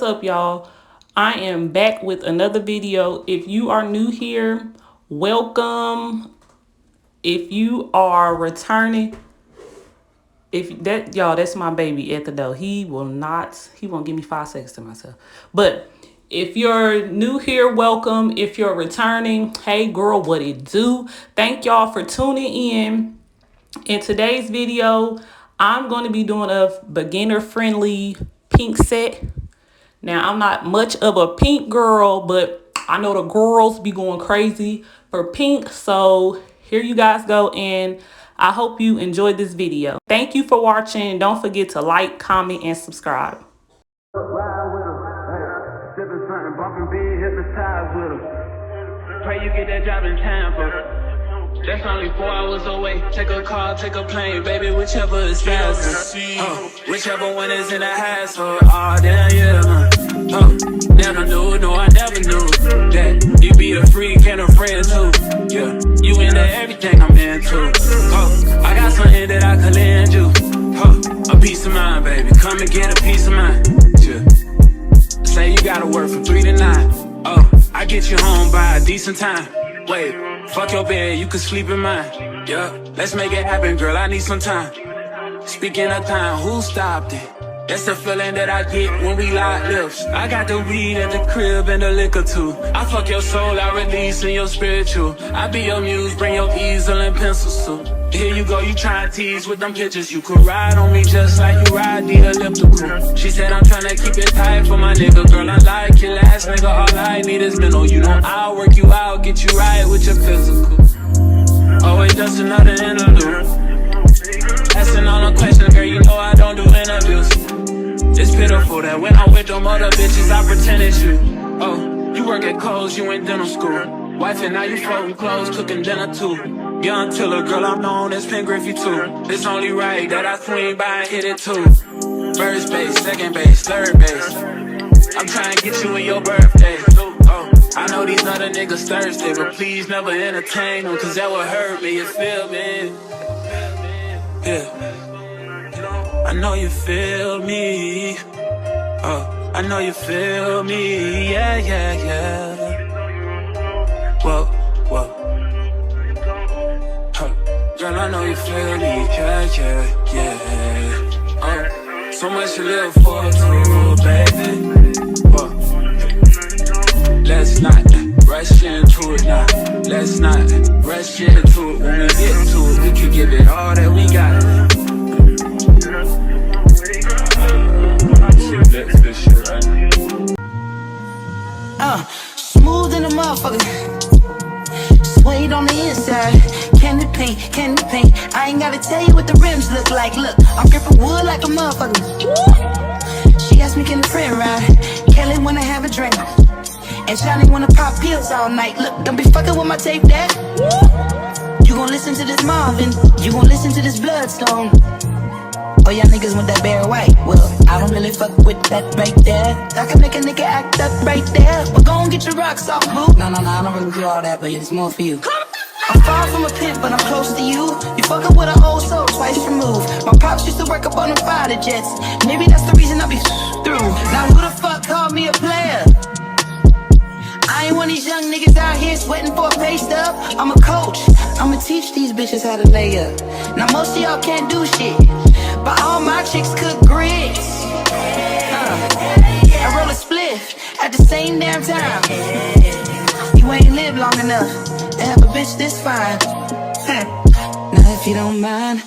up, y'all? I am back with another video. If you are new here, welcome. If you are returning, that's my baby at the door. He won't give me 5 seconds to myself. But if you're new here, welcome. If you're returning, hey girl, what it do? Thank y'all for tuning in. In today's video, I'm going to be doing a beginner-friendly pink set. Now, I'm not much of a pink girl, but I know the girls be going crazy for pink. So here you guys go, and I hope you enjoyed this video. Thank you for watching. Don't forget to like, comment, and subscribe. Ride with 'em, hey, sipping something, bumping big, hypnotized with 'em. Pray you get that job in time, but that's only 4 hours away. Take a car, take a plane, baby, whichever is faster. Whichever one is in the hassle. Oh, damn, yeah. Never knew, no, I never knew that you be a freak and a friend too. Yeah, you into everything I'm into. I got something that I could lend you. A peace of mind, baby. Come and get a piece of mind. Yeah. Say you gotta work from 3 to 9. I get you home by a decent time. Wait, fuck your bed, you can sleep in mine. Yeah, let's make it happen, girl, I need some time. Speaking of time, who stopped it? That's the feeling that I get when we lock lips. I got the weed at the crib and the liquor too. I fuck your soul, I release in your spiritual. I be your muse, bring your easel and pencils too. Here you go, you trying to tease with them pictures. You could ride on me just like you ride the elliptical. She said I'm trying to keep it tight for my nigga. Girl, I like your last nigga, all I need is mental. You know I'll work you out, get you right with your physical. Always just another interlude. Asking all the questions, girl, you know I don't do interviews. It's pitiful that when I'm with them other bitches, I pretend it's you. You work at Kohl's, you in dental school. Wife and now you folding clothes, cooking dinner too. Young Tiller, girl, I'm known as Pin Griffey too. It's only right that I swing by and hit it too. First base, second base, third base. I'm trying to get you in your birthday. I know these other niggas thirsty, but please never entertain them, cause that would hurt me, you feel me? Yeah. I know you feel me. I know you feel me. Yeah, yeah, yeah. Whoa. Girl, I know you feel me. Yeah, yeah, yeah. So much to live for, too, baby. Let's not rush into it now. Let's not rush into it. When we get to it, we can give it all that we got. Smooth in the motherfucker. Suede on the inside. Candy paint. I ain't gotta tell you what the rims look like. Look, I'm gripping wood like a motherfucker. She asked me, can a friend ride? Kelly wanna have a drink. And Johnny wanna pop pills all night. Look, don't be fucking with my tape, dad. You gon' listen to this Marvin. You gon' listen to this Bloodstone. Oh, y'all niggas want that Barry White. Well, I don't really fuck with that right there. I can make a nigga act up right there. But go and get your rocks off, boo. No, I don't really do all that, but it's more for you. I'm far from a pimp, but I'm close to you. You fucking with an old soul twice removed. My pops used to work up on them fighter jets. Maybe that's the reason I be through. Now who the fuck called me a player? I ain't one of these young niggas out here sweating for a pay stub. I'm a coach. I'ma teach these bitches how to lay up. Now most of y'all can't do shit, but all my chicks cook grits. I roll a spliff at the same damn time. You ain't lived long enough to have a bitch this fine. Now if you don't mind,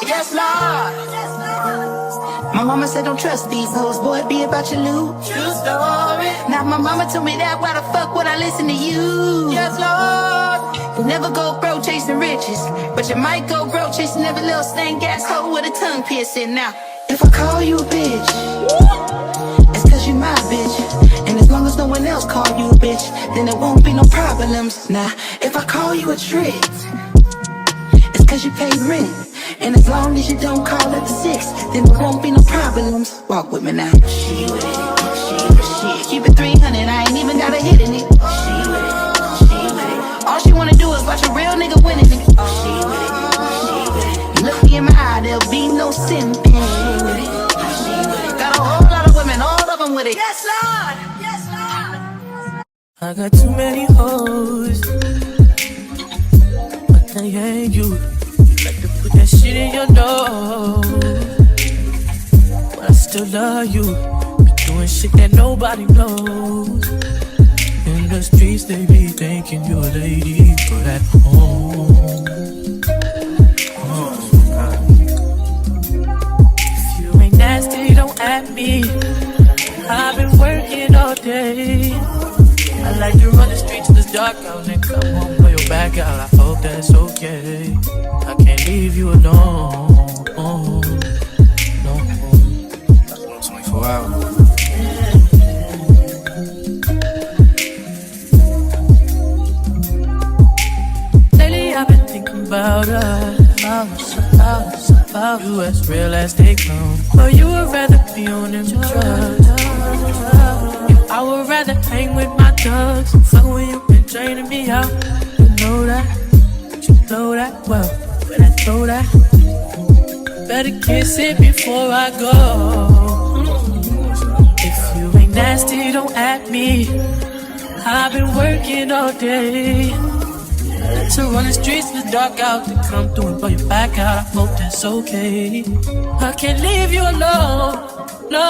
yes, Lord. My mama said don't trust these hoes, boy, be about your loot. True story. Now my mama told me that, why the fuck would I listen to you? Yes, Lord. You never go broke chasing riches, but you might go broke chasing every little stank asshole with a tongue piercing. Now, If I call you a bitch, it's cause you my bitch. And as long as no one else call you a bitch, then it won't be no problems. Nah, if I call you a trick, it's cause you paid rent. And as long as you don't call at the 6, then there won't be no problems. Walk with me now. She with it. Keep it 300, I ain't even got a hit in it. She with it. All she wanna do is watch a real nigga winning it. She with it. Look me in my eye, there'll be no simping with it. Got a whole lot of women, all of them with it. Yes, Lord. Yes, Lord. I got too many hoes, but they ain't you. You like to put that shit in your nose, but I still love you. Be doing shit that nobody knows. In the streets they be thinking you're a lady, but at home, if you ain't nasty, don't at me. I've been working all day. I like to run the streets till it's dark out and come home, blow your back out. I hope that's okay. I can't leave you alone. No. 24 hours. Lately I've been thinking about us, about you as real as they come. But you would rather be on them drugs. I would rather hang with my thugs. Fuck when you been draining me out. You know that, you know that well. When I throw that, better kiss it before I go. If you ain't nasty, don't at me. I've been working all day to run the streets in the dark out, to come through and blow your back out. I hope that's okay. I can't leave you alone, no.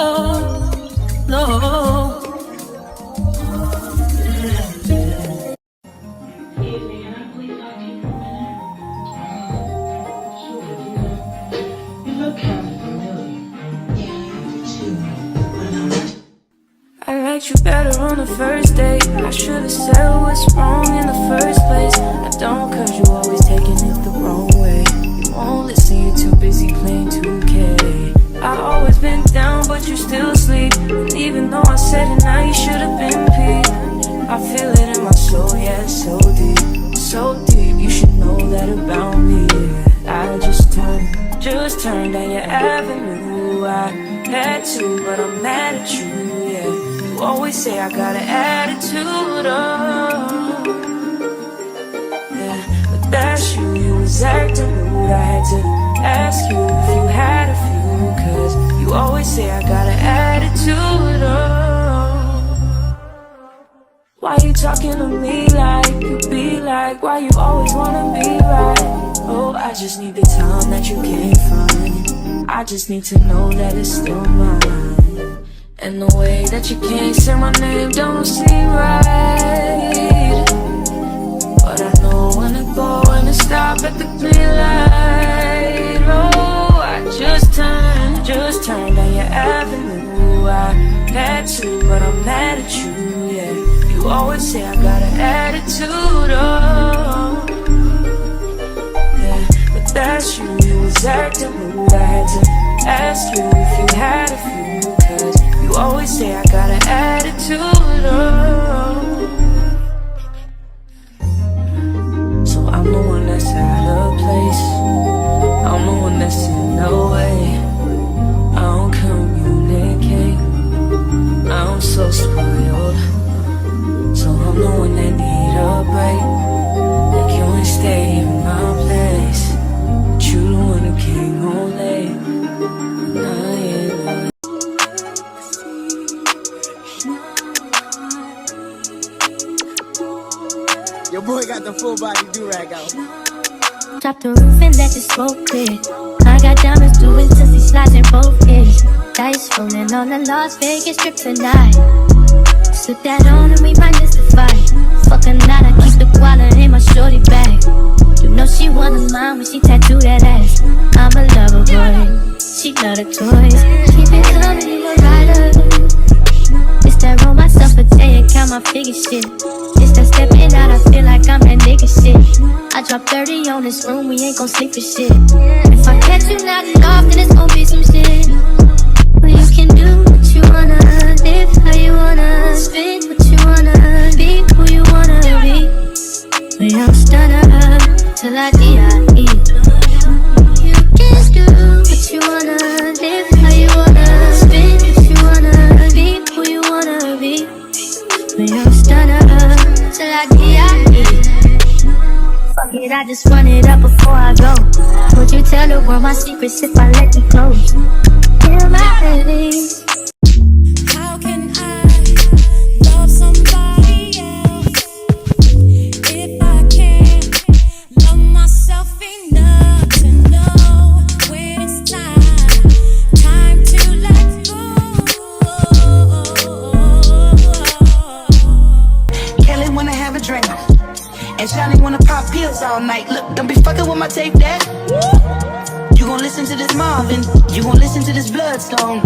I liked you better on the first date. I should've said what's wrong in the first place. I don't, cause you always taking it the wrong way. You won't listen, you're too busy playing 2K. I always been down, but you still sleep. And even though I said it, now you should've been peeved. I feel it in my soul, yeah, it's so deep. So deep, you should know that about me, yeah. I just turned down your avenue. I had to, but I'm mad at you, yeah. You always say I got an attitude, oh yeah, but that's you, you was acting rude. I had to ask you if you had a few, cause you always say I got an attitude, oh. Why you talking to me like you be like? Why you always wanna be right? Oh, I just need the time that you can't find. I just need to know that it's still mine. And the way that you can't say my name don't seem right. But I know when to go and to stop at the green light. Oh, I just turned down your avenue. I had to, but I'm mad at you, yeah. You always say I got an attitude, oh yeah, but that's you, you was acting rude. I had to ask you if you had a few, cause you always say I got an attitude, oh. So I'm the one that's out of place. I'm the one that's in the way. I don't communicate. I'm so spoiled. So I'm the one that need a break. Like you ain't stay in my place, but you the one who came home late. Your boy got the full body do-rag out. Drop the roof and let the smoke clear. I got diamonds doing sissy slides in both ears. Dice rolling on the Las Vegas strip tonight. Slip that on and we might miss the fight. Fuck a night, I keep the wallet in my shorty bag. You know she wanna mine when she tattoo that ass. I'm a lover boy, she love the toys. Keep it coming, you a rider. It's that roll myself a day and count my figure shit. It's that stepping out, I feel like I'm that nigga shit. I drop 30 on this room, we ain't gon' sleep for shit. If I catch you knocking off, then it's gon' be some shit. it, I just run it up before I go. Would you tell the world my secrets if I let you close? Feel my release. How can I love somebody else if I can't love myself enough to know when it's time to let go? Kelly wanna have a drink, and Johnny wanna pop pills all night. Look, don't be fucking with my tape, Dad. You gon' listen to this Marvin, you gon' listen to this Bloodstone.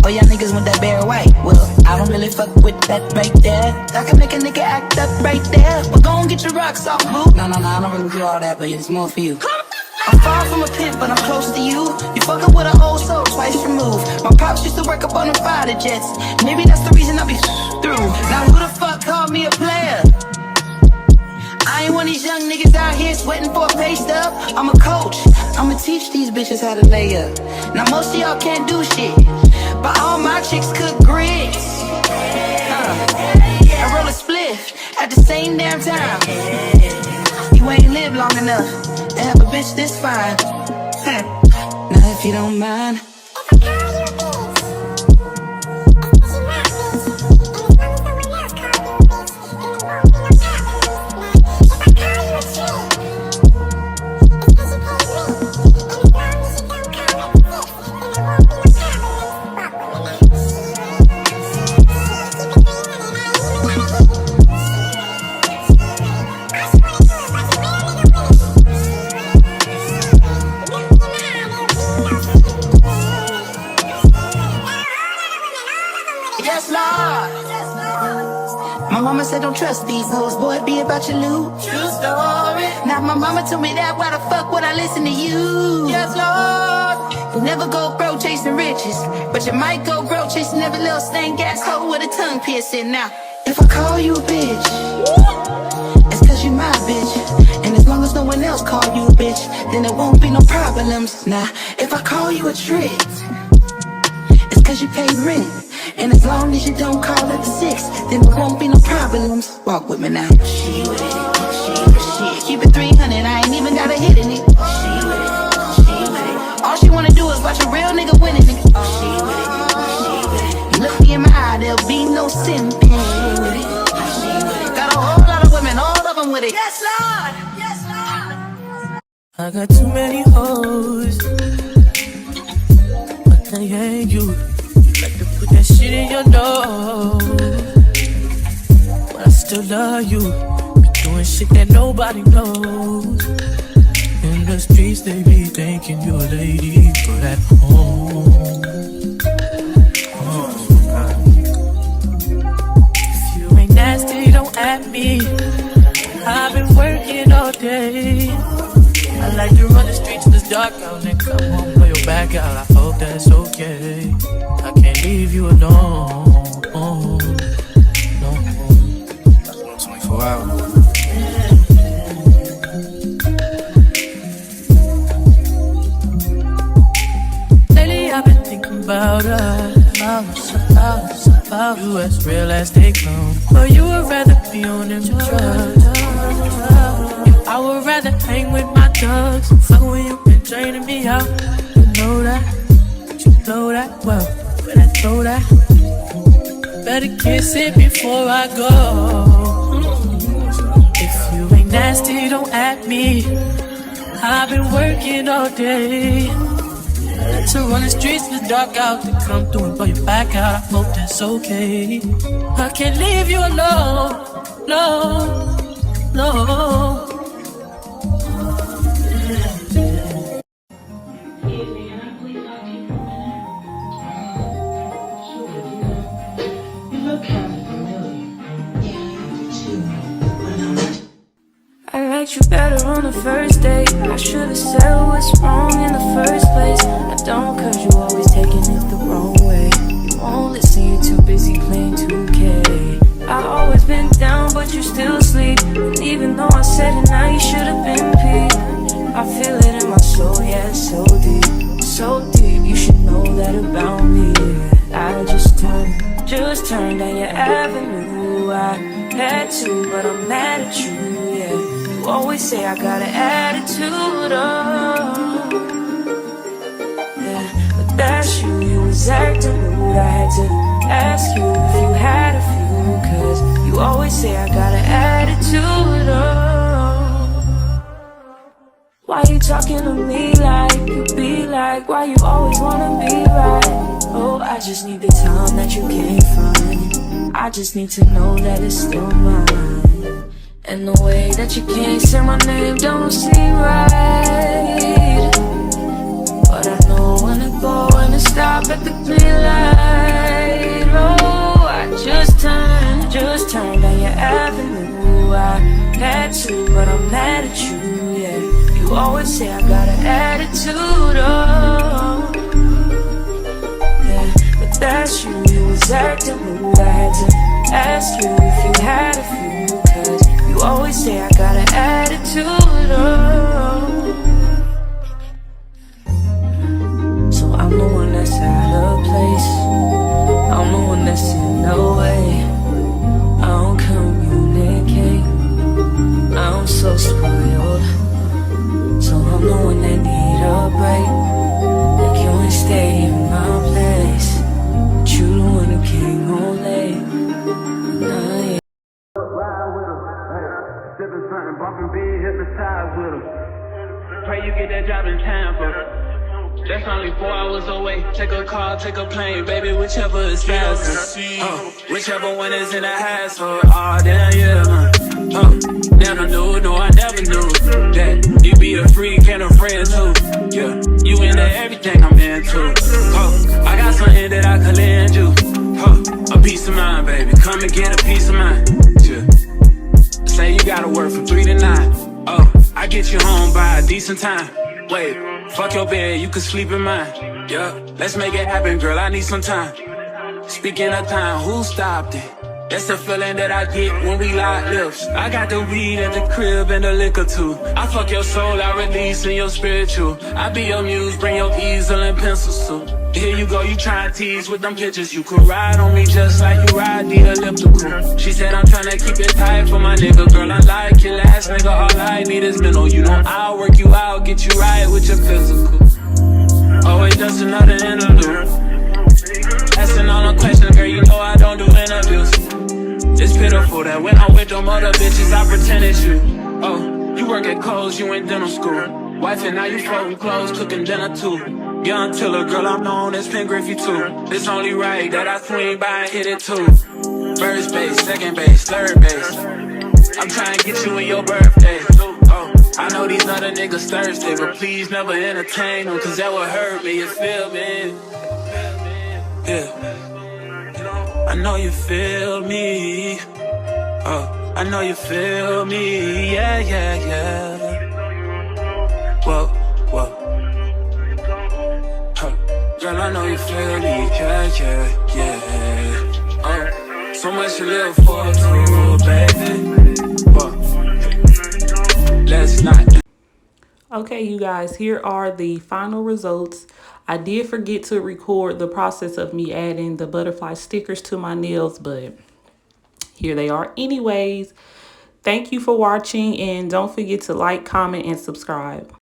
Oh, y'all niggas want that Barry White. Well, I don't really fuck with that right there. I can make a nigga act up right there. But go and get your rocks off, boo. No, I don't really do all that, but it's more for you. I'm far from a pimp, but I'm close to you. You fucking with an old soul twice removed. My pops used to work up on the fighter jets. Maybe that's the reason I be through. Now who the fuck called me a player? I ain't one of these young niggas out here sweating for a pay stub. I'm a coach, I'ma teach these bitches how to lay up. Now most of y'all can't do shit, but all my chicks cook grits. I roll a spliff at the same damn time. You ain't lived long enough to have a bitch this fine. Now if you don't mind, yes, Lord. My mama said don't trust these hoes, boy, it be about your loot. True story. Now my mama told me that, why the fuck would I listen to you? Yes, Lord. You never go broke chasing riches, but you might go broke chasing every little stank asshole with a tongue piercing. Now, if I call you a bitch, it's cause you my bitch. And as long as no one else call you a bitch, then there won't be no problems. Now, if I call you a trick, it's cause you paid rent. And as long as you don't call it the 6, then there won't be no problems. Walk with me now. She with it, she with it. Keep it 300, I ain't even got a hit in it. She with it, she with it. All she wanna do is watch a real nigga winning it. She with it, she with it. You look me in my eye, there'll be no simping. She with it, she with it. Got a whole lot of women, all of them with it. Yes, Lord, yes, Lord. I got too many hoes, but they ain't you. Like to put that shit in your nose, but I still love you. Be doing shit that nobody knows. In the streets they be thinking you're a lady, but at home, if you ain't nasty, don't at me. I've been working all day. I like to run the streets till it's dark out and come home, blow your back out. I hope that's okay. I can't leave you alone. No. 24 hours. Lately I've been thinking about us, about you as real as they come. But you would rather be on them drugs. I would rather hang with my thugs. Fuck when you been draining me out. You know that, you know that well. When I throw that, better kiss it before I go. If you ain't nasty, don't at me. I've been working all day to run the streets in the dark out, to come through and blow your back out. I hope that's okay. I can't leave you alone, no. I liked you better on the first date. I should've said what's wrong in the first place. I don't, cause you always taking it the wrong way. You won't listen, you're too busy playing 2K. I always been down, but you still sleep. And even though I said it, now you should've been peeved. I feel it in my soul, yeah, it's so deep. So deep, you should know that about me. I just turned down your avenue. I had to, but I'm mad at you, yeah. You always say I got an attitude, oh. Yeah, but that's you, you was acting rude. I had to ask you if you had a few, cause you always say I got an attitude, oh. Why you talking to me like you be like? Why you always wanna be right? Oh, I just need the time that you can't find. I just need to know that it's still mine. And the way that you can't say my name don't seem right. But I know when to go and to stop at the green light. Oh, I just turned down your avenue. I had to, but I'm mad at you, yeah. You always say I got an attitude, oh. Yeah, but that's you, you was acting rude. I had to ask you if you had a few, cause you always say I got an attitude, oh. So I'm the one that's out of place. I'm the one that's in the way. I don't communicate. I'm so spoiled. So I'm the one that need a break. Like you ain't stay in my place, but you the one who came home late. Nah, yeah. Ride with her, hey, sipping something, bumping big, hypnotized with her. Pray you get that job in Tampa. That's only 4 hours away. Take a car, take a plane, baby, whichever is faster. Whichever one is in the hassle. Oh, damn, yeah, man. Never knew, no, I never knew that you be a freak and a friend too. Yeah, you into everything I'm into. I got something that I could lend you. A piece of mind, baby. Come and get a piece of mind. Yeah. Say you gotta work from 3 to 9. I get you home by a decent time. Wait, fuck your bed, you can sleep in mine. Yeah, let's make it happen, girl, I need some time. Speaking of time, who stopped it? That's the feeling that I get when we lock lips. I got the weed at the crib and the liquor too. I fuck your soul, I release in your spiritual. I be your muse, bring your easel and pencils too. Here you go, you try to tease with them pictures. You could ride on me just like you ride the elliptical. She said I'm tryna keep it tight for my nigga. Girl, I like your last nigga, all I need is mental. You know I'll work you out, get you right with your physical. Always just another interlude. Asking all the questions, girl, you know I don't do interviews. It's pitiful that when I'm with them other bitches, I pretend it's you. Oh, you work at Kohl's, you in dental school. Wife and now you folding clothes, cooking dinner too. Young Tiller, girl, I'm known as Pin Griffey too. It's only right that I swing by and hit it too. First base, second base, third base. I'm trying to get you in your birthday. Oh, I know these other niggas thirsty, but please never entertain them, cause that would hurt me, you feel me? Yeah. I know you feel me. Oh, I know you feel me. Yeah, yeah, yeah. Whoa, whoa. Girl, I know you feel me. Yeah, yeah, yeah. Oh, so much to live for, too, baby. Whoa. Let's not. Okay, you guys, here are the final results. I did forget to record the process of me adding the butterfly stickers to my nails, but here they are anyways. Thank you for watching, and don't forget to like, comment, and subscribe.